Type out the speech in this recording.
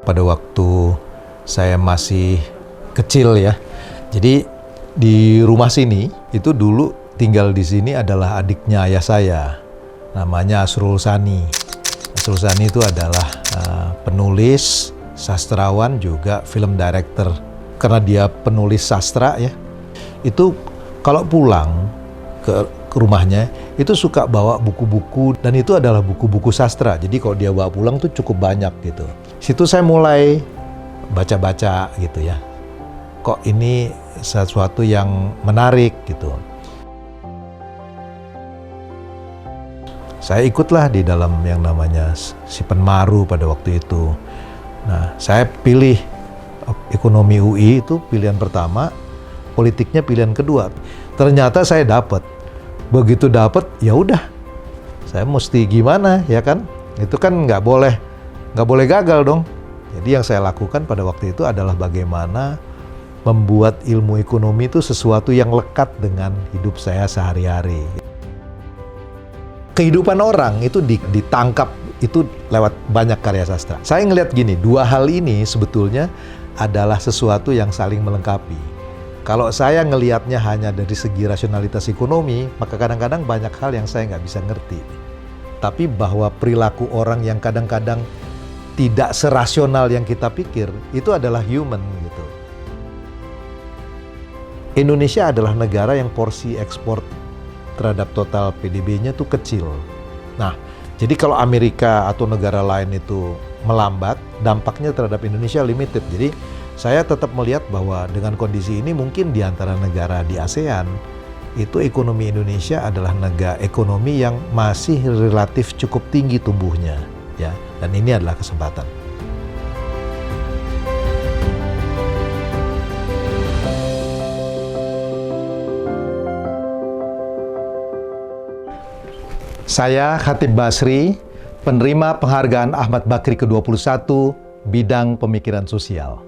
pada waktu saya masih kecil ya. Jadi di rumah sini itu dulu tinggal di sini adalah adiknya ayah saya, namanya Asrul Sani. Asrul Sani itu adalah penulis, sastrawan, juga film director. Karena dia penulis sastra ya, itu kalau pulang ke rumahnya itu suka bawa buku-buku, dan itu adalah buku-buku sastra. Jadi kalau dia bawa pulang tuh cukup banyak gitu. Situ saya mulai baca-baca gitu ya. Kok ini sesuatu yang menarik gitu. Saya ikutlah di dalam yang namanya Sipenmaru pada waktu itu. Nah, saya pilih ekonomi UI itu pilihan pertama, politiknya pilihan kedua. Ternyata saya dapat. Begitu dapat, ya udah. Saya mesti gimana ya kan? Itu kan nggak boleh gagal dong. Jadi yang saya lakukan pada waktu itu adalah bagaimana membuat ilmu ekonomi itu sesuatu yang lekat dengan hidup saya sehari-hari. Kehidupan orang itu ditangkap itu lewat banyak karya sastra. Saya ngelihat gini, dua hal ini sebetulnya adalah sesuatu yang saling melengkapi. Kalau saya ngelihatnya hanya dari segi rasionalitas ekonomi, maka kadang-kadang banyak hal yang saya nggak bisa ngerti. Tapi bahwa perilaku orang yang kadang-kadang tidak serasional yang kita pikir, itu adalah human gitu. Indonesia adalah negara yang porsi ekspor terhadap total PDB-nya tuh kecil. Nah, jadi kalau Amerika atau negara lain itu melambat, dampaknya terhadap Indonesia limited. Jadi saya tetap melihat bahwa dengan kondisi ini mungkin di antara negara di ASEAN, itu ekonomi Indonesia adalah negara ekonomi yang masih relatif cukup tinggi tumbuhnya, ya. Dan ini adalah kesempatan. Saya Khatib Basri, penerima penghargaan Ahmad Bakri ke-21 bidang pemikiran sosial.